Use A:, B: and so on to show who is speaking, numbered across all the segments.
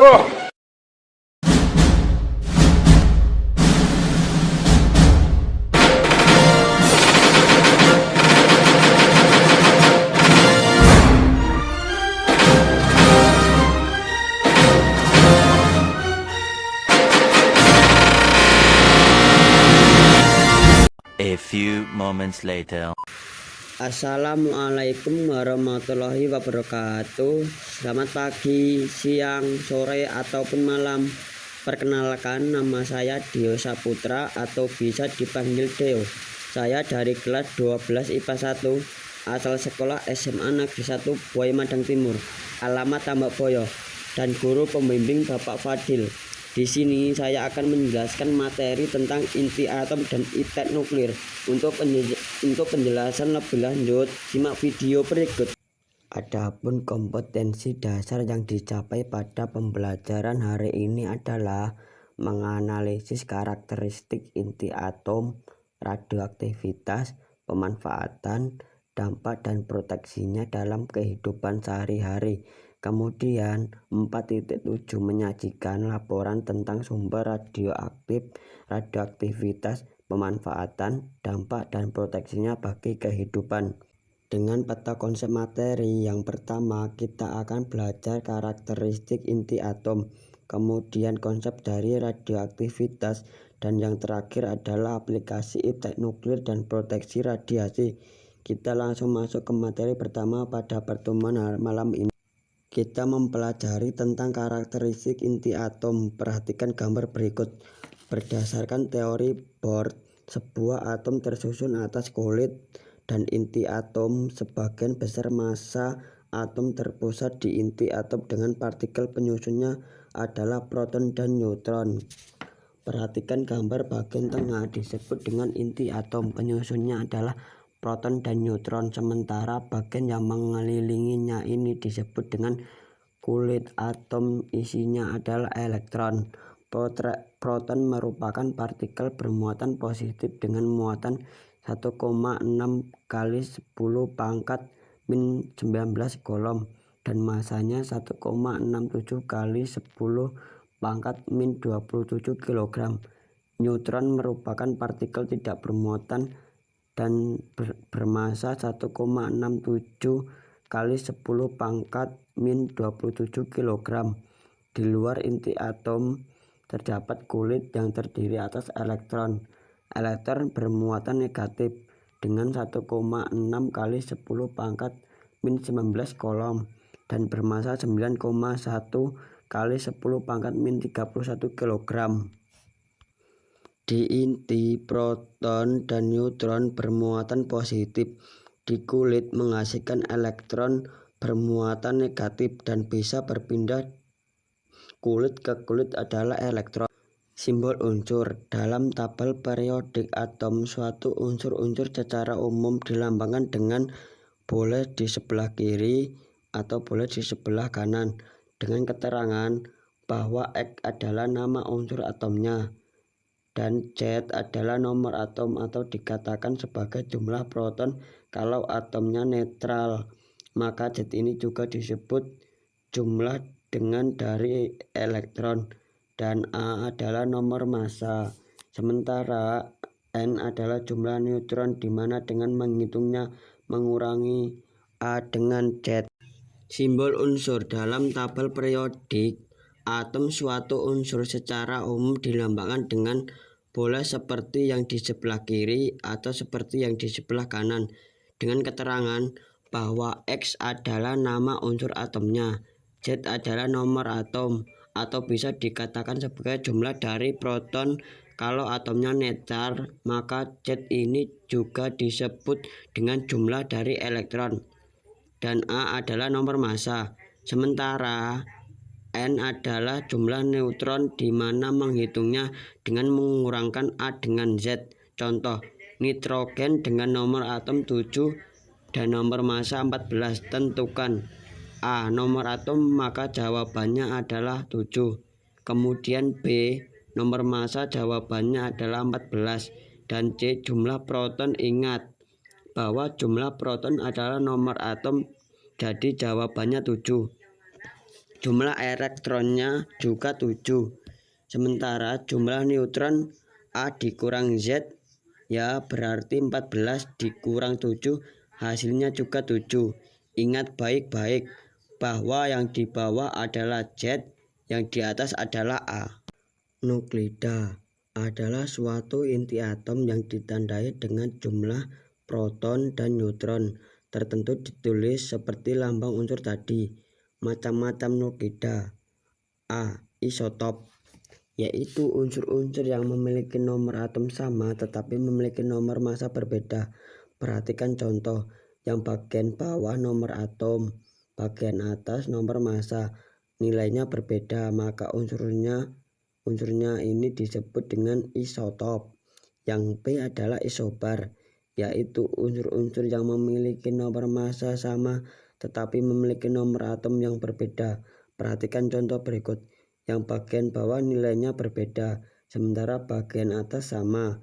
A: Oh.
B: A few moments later.
C: Assalamualaikum warahmatullahi wabarakatuh. Selamat pagi, siang, sore, ataupun malam. Perkenalkan, nama saya Dio Saputra atau bisa dipanggil Deo. Saya dari kelas 12 IPA 1, asal sekolah SMA Negeri 1 Buai Madang Timur, alamat Tambak Boyo, dan guru pembimbing Bapak Fadil. Di sini saya akan menjelaskan materi tentang inti atom dan itet nuklir. Untuk penjelasan lebih lanjut, simak video berikut. Adapun kompetensi dasar yang dicapai pada pembelajaran hari ini adalah menganalisis karakteristik inti atom, radioaktivitas, pemanfaatan, dampak dan proteksinya dalam kehidupan sehari-hari. Kemudian 4.7 menyajikan laporan tentang sumber radioaktif, radioaktivitas, pemanfaatan, dampak dan proteksinya bagi kehidupan. Dengan peta konsep materi, yang pertama kita akan belajar karakteristik inti atom, kemudian konsep dari radioaktivitas, dan yang terakhir adalah aplikasi itet nuklir dan proteksi radiasi. Kita langsung masuk ke materi pertama pada pertemuan malam ini. Kita mempelajari tentang karakteristik inti atom. Perhatikan gambar berikut. Berdasarkan teori Bohr, sebuah atom tersusun atas kulit dan inti atom. Sebagian besar massa atom terpusat di inti atom dengan partikel penyusunnya adalah proton dan neutron. Perhatikan gambar bagian tengah, disebut dengan inti atom. Penyusunnya adalah proton dan neutron, sementara bagian yang mengelilinginya ini disebut dengan kulit atom, isinya adalah elektron. Proton merupakan partikel bermuatan positif dengan muatan 1,6 kali 10 pangkat min 19 coulomb dan masanya 1,67 kali 10 pangkat min 27 kg. Neutron merupakan partikel tidak bermuatan dan bermasa 1,67 kali 10 pangkat min 27 kg. Di luar inti atom terdapat kulit yang terdiri atas elektron. Elektron bermuatan negatif dengan 1,6 kali 10 pangkat min 19 coulomb dan bermasa 9,1 kali 10 pangkat min 31 kg. Di inti, proton dan neutron bermuatan positif. Di kulit menghasilkan elektron bermuatan negatif dan bisa berpindah kulit ke kulit adalah elektron. Simbol unsur. Dalam tabel periodik atom, suatu unsur-unsur secara umum dilambangkan dengan boleh di sebelah kiri atau boleh di sebelah kanan dengan keterangan bahwa X adalah nama unsur atomnya dan Z adalah nomor atom atau dikatakan sebagai jumlah proton. Kalau atomnya netral, maka Z ini juga disebut jumlah dengan dari elektron, dan A adalah nomor massa. Sementara N adalah jumlah neutron, di mana dengan menghitungnya mengurangi A dengan Z. Simbol unsur. Dalam tabel periodik atom, suatu unsur secara umum dilambangkan dengan boleh seperti yang di sebelah kiri atau seperti yang di sebelah kanan dengan keterangan bahwa X adalah nama unsur atomnya, Z adalah nomor atom atau bisa dikatakan sebagai jumlah dari proton. Kalau atomnya netral, maka Z ini juga disebut dengan jumlah dari elektron dan A adalah nomor massa. Sementara N adalah jumlah neutron, di mana menghitungnya dengan mengurangkan A dengan Z. Contoh, nitrogen dengan nomor atom 7 dan nomor massa 14. Tentukan A nomor atom, maka jawabannya adalah 7. Kemudian B nomor massa, jawabannya adalah 14. Dan C jumlah proton. Ingat bahwa jumlah proton adalah nomor atom, jadi jawabannya 7. jumlah elektronnya juga 7. Sementara jumlah neutron A dikurang Z ya berarti 14 dikurang 7 hasilnya juga 7. Ingat baik-baik bahwa yang di bawah adalah Z, yang di atas adalah A. Nuklida adalah suatu inti atom yang ditandai dengan jumlah proton dan neutron tertentu ditulis seperti lambang unsur tadi. Macam-macam nuklida. A. Isotop, yaitu unsur-unsur yang memiliki nomor atom sama tetapi memiliki nomor massa berbeda. Perhatikan contoh, yang bagian bawah nomor atom, bagian atas nomor massa, nilainya berbeda, maka unsurnya ini disebut dengan isotop. Yang B adalah isobar, yaitu unsur-unsur yang memiliki nomor massa sama tetapi memiliki nomor atom yang berbeda. Perhatikan contoh berikut. Yang bagian bawah nilainya berbeda, sementara bagian atas sama.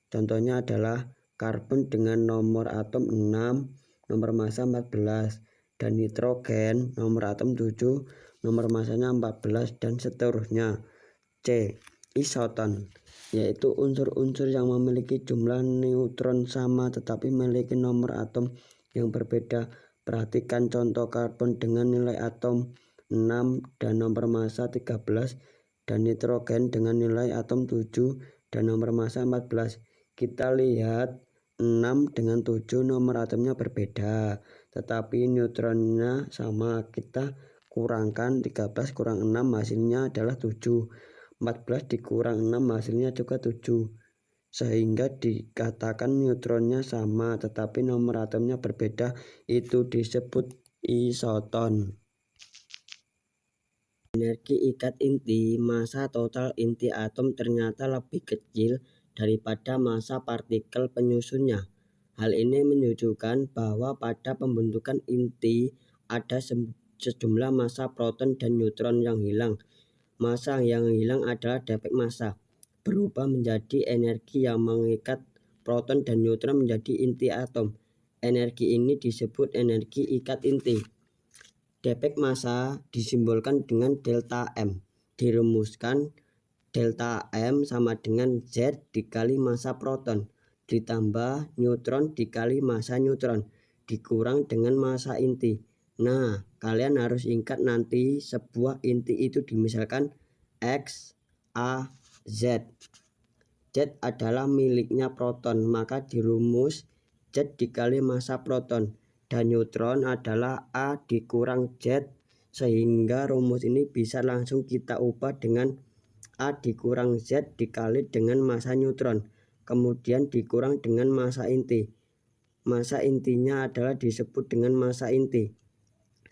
C: Contohnya adalah karbon dengan nomor atom 6, nomor massa 14, dan nitrogen nomor atom 7, nomor massanya 14, dan seterusnya. C. Isoton, yaitu unsur-unsur yang memiliki jumlah neutron sama tetapi memiliki nomor atom yang berbeda. Perhatikan contoh karbon dengan nilai atom 6 dan nomor massa 13, dan nitrogen dengan nilai atom 7 dan nomor massa 14. Kita lihat 6 dengan 7 nomor atomnya berbeda tetapi neutronnya sama. Kita kurangkan 13 kurang 6 hasilnya adalah 7. 14 dikurang 6 hasilnya juga 7. Sehingga dikatakan neutronnya sama tetapi nomor atomnya berbeda, itu disebut isoton. Energi ikat inti, massa total inti atom ternyata lebih kecil daripada massa partikel penyusunnya. Hal ini menunjukkan bahwa pada pembentukan inti ada sejumlah massa proton dan neutron yang hilang. Massa yang hilang adalah defek massa, berubah menjadi energi yang mengikat proton dan neutron menjadi inti atom. Energi ini disebut energi ikat inti. Defek massa disimbolkan dengan delta M. Dirumuskan delta M sama dengan Z dikali massa proton ditambah neutron dikali massa neutron dikurang dengan massa inti. Nah, kalian harus ingat nanti sebuah inti itu dimisalkan X, A, Z. Z adalah miliknya proton, maka dirumus Z dikali massa proton, dan neutron adalah A dikurang Z, sehingga rumus ini bisa langsung kita ubah dengan A dikurang Z dikali dengan massa neutron, kemudian dikurang dengan massa inti. Massa intinya adalah disebut dengan massa inti.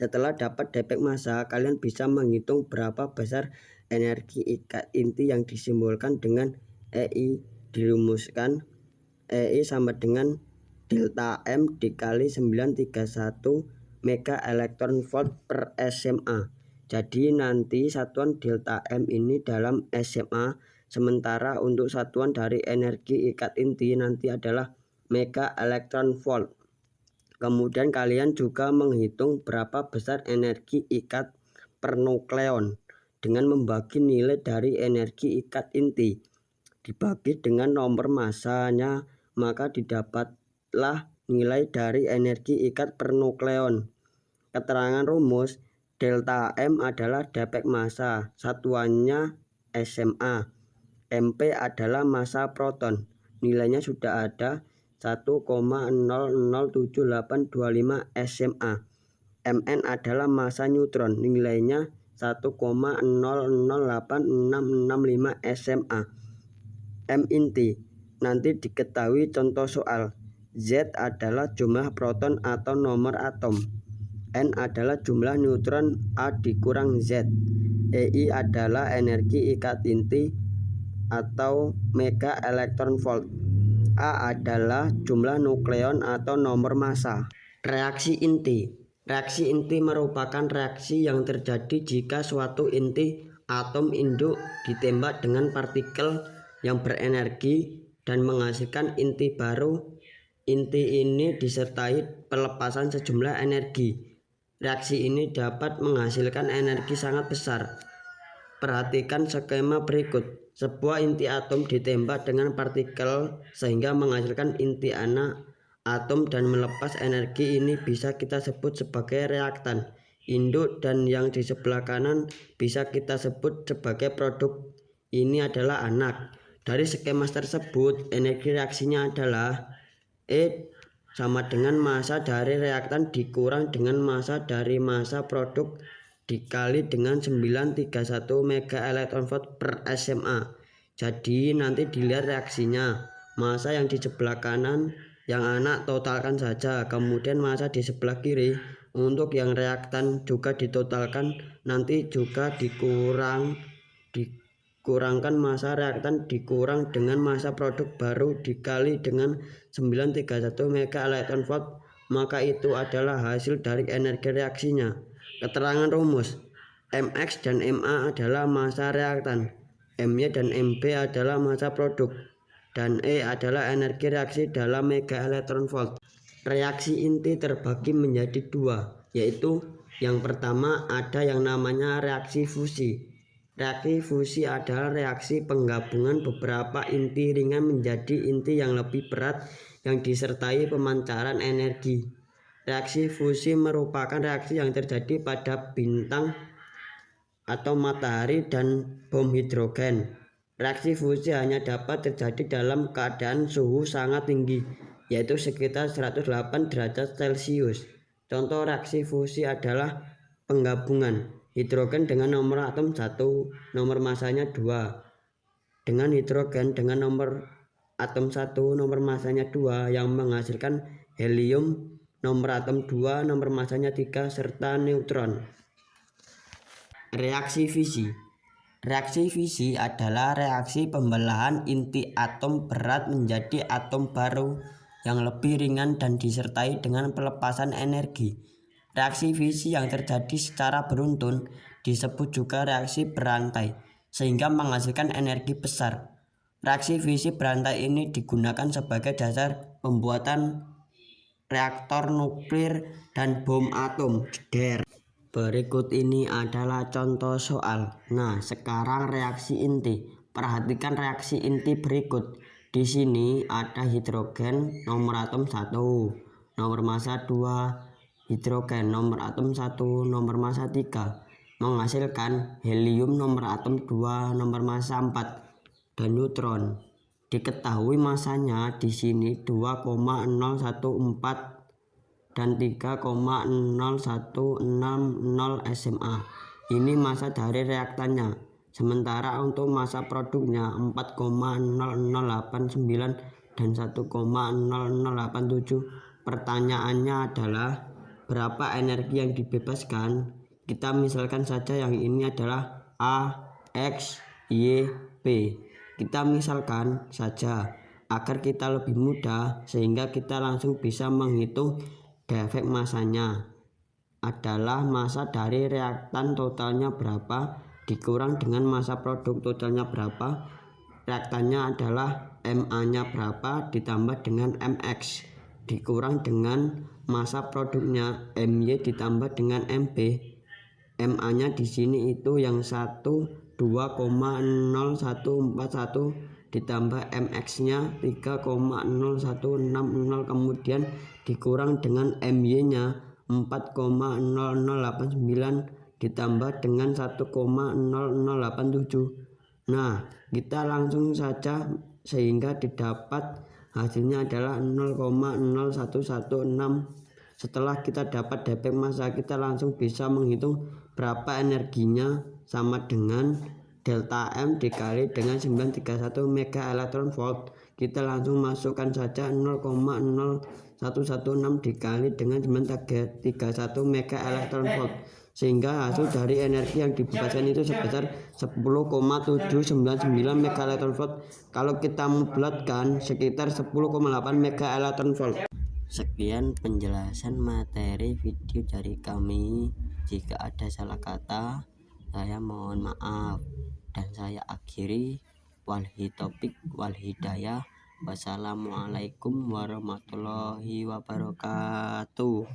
C: Setelah dapat defek massa, kalian bisa menghitung berapa besar energi ikat inti yang disimbolkan dengan EI. Dirumuskan EI sama dengan delta M dikali 931 mega elektron volt per SMA. Jadi nanti satuan delta M ini dalam SMA, sementara untuk satuan dari energi ikat inti nanti adalah mega elektron volt. Kemudian kalian juga menghitung berapa besar energi ikat per nukleon dengan membagi nilai dari energi ikat inti dibagi dengan nomor massanya, maka didapatlah nilai dari energi ikat per nukleon. Keterangan rumus, delta M adalah defek massa, satuannya SMA. MP adalah massa proton, nilainya sudah ada 1,007825 SMA. Mn adalah massa neutron, nilainya 1,008665 SMA. M inti, nanti diketahui contoh soal. Z adalah jumlah proton atau nomor atom. N adalah jumlah neutron A dikurang Z. EI adalah energi ikat inti atau mega elektron volt. A adalah jumlah nukleon atau nomor massa. Reaksi inti. Reaksi inti merupakan reaksi yang terjadi jika suatu inti atom induk ditembak dengan partikel yang berenergi dan menghasilkan inti baru. Inti ini disertai pelepasan sejumlah energi. Reaksi ini dapat menghasilkan energi sangat besar. Perhatikan skema berikut. Sebuah inti atom ditembak dengan partikel sehingga menghasilkan inti anak atom dan melepas energi. Ini bisa kita sebut sebagai reaktan induk, dan yang di sebelah kanan bisa kita sebut sebagai produk. Ini adalah anak. Dari skema tersebut, energi reaksinya adalah E sama dengan massa dari reaktan dikurang dengan massa dari massa produk dikali dengan 931 MeV per SMA. Jadi nanti dilihat reaksinya. Massa yang di sebelah kanan yang anak totalkan saja, kemudian massa di sebelah kiri untuk yang reaktan juga ditotalkan, nanti juga dikurangkan massa reaktan dikurang dengan massa produk baru dikali dengan 931 MeV, maka itu adalah hasil dari energi reaksinya. Keterangan rumus: Mx dan Ma adalah massa reaktan, My dan Mb adalah massa produk, dan E adalah energi reaksi dalam MeV. Reaksi inti terbagi menjadi dua, yaitu yang pertama ada yang namanya reaksi fusi. Reaksi fusi adalah reaksi penggabungan beberapa inti ringan menjadi inti yang lebih berat yang disertai pemancaran energi. Reaksi fusi merupakan reaksi yang terjadi pada bintang atau matahari dan bom hidrogen. Reaksi fusi hanya dapat terjadi dalam keadaan suhu sangat tinggi, yaitu sekitar 108 derajat Celcius. Contoh reaksi fusi adalah penggabungan hidrogen dengan nomor atom 1, nomor masanya 2, dengan hidrogen dengan nomor atom 1, nomor masanya 2, yang menghasilkan helium nomor atom 2, nomor masanya 3, serta neutron. Reaksi fisi. Reaksi fisi adalah reaksi pembelahan inti atom berat menjadi atom baru yang lebih ringan dan disertai dengan pelepasan energi. Reaksi fisi yang terjadi secara beruntun disebut juga reaksi berantai, sehingga menghasilkan energi besar. Reaksi fisi berantai ini digunakan sebagai dasar pembuatan reaktor nuklir dan bom atom. Berikut ini adalah contoh soal. Nah, sekarang reaksi inti. Perhatikan reaksi inti berikut. Di sini ada hidrogen nomor atom 1, nomor massa 2, hidrogen nomor atom 1, nomor massa 3, menghasilkan helium nomor atom 2, nomor massa 4, dan neutron. Diketahui masanya di sini 2,014 dan 3,0160 SMA. Ini massa dari reaktannya. Sementara untuk massa produknya 4,0089 dan 1,0087. Pertanyaannya adalah berapa energi yang dibebaskan? Kita misalkan saja yang ini adalah A, X, Y, B. Kita misalkan saja agar kita lebih mudah, sehingga kita langsung bisa menghitung defek masanya adalah massa dari reaktan totalnya berapa dikurang dengan massa produk totalnya berapa. Reaktannya adalah Ma-nya berapa ditambah dengan Mx dikurang dengan massa produknya My ditambah dengan Mb. Ma-nya di sini itu yang 2,0141 ditambah Mx-nya 3,0160, kemudian dikurang dengan My-nya 4,0089 ditambah dengan 1,0087. Nah, kita langsung saja sehingga didapat hasilnya adalah 0,0116. Setelah kita dapat defek massa, kita langsung bisa menghitung berapa energinya, sama dengan delta M dikali dengan 931 MeV. Kita langsung masukkan saja 0,0116 dikali dengan 931 MeV, sehingga hasil dari energi yang dibebaskan itu sebesar 10,799 MeV. Kalau kita bulatkan sekitar 10,8 MeV. Sekian penjelasan materi video dari kami. Jika ada salah kata, saya mohon maaf, dan saya akhiri. Walhi taufiq wal hidayah. Wassalamualaikum warahmatullahi wabarakatuh.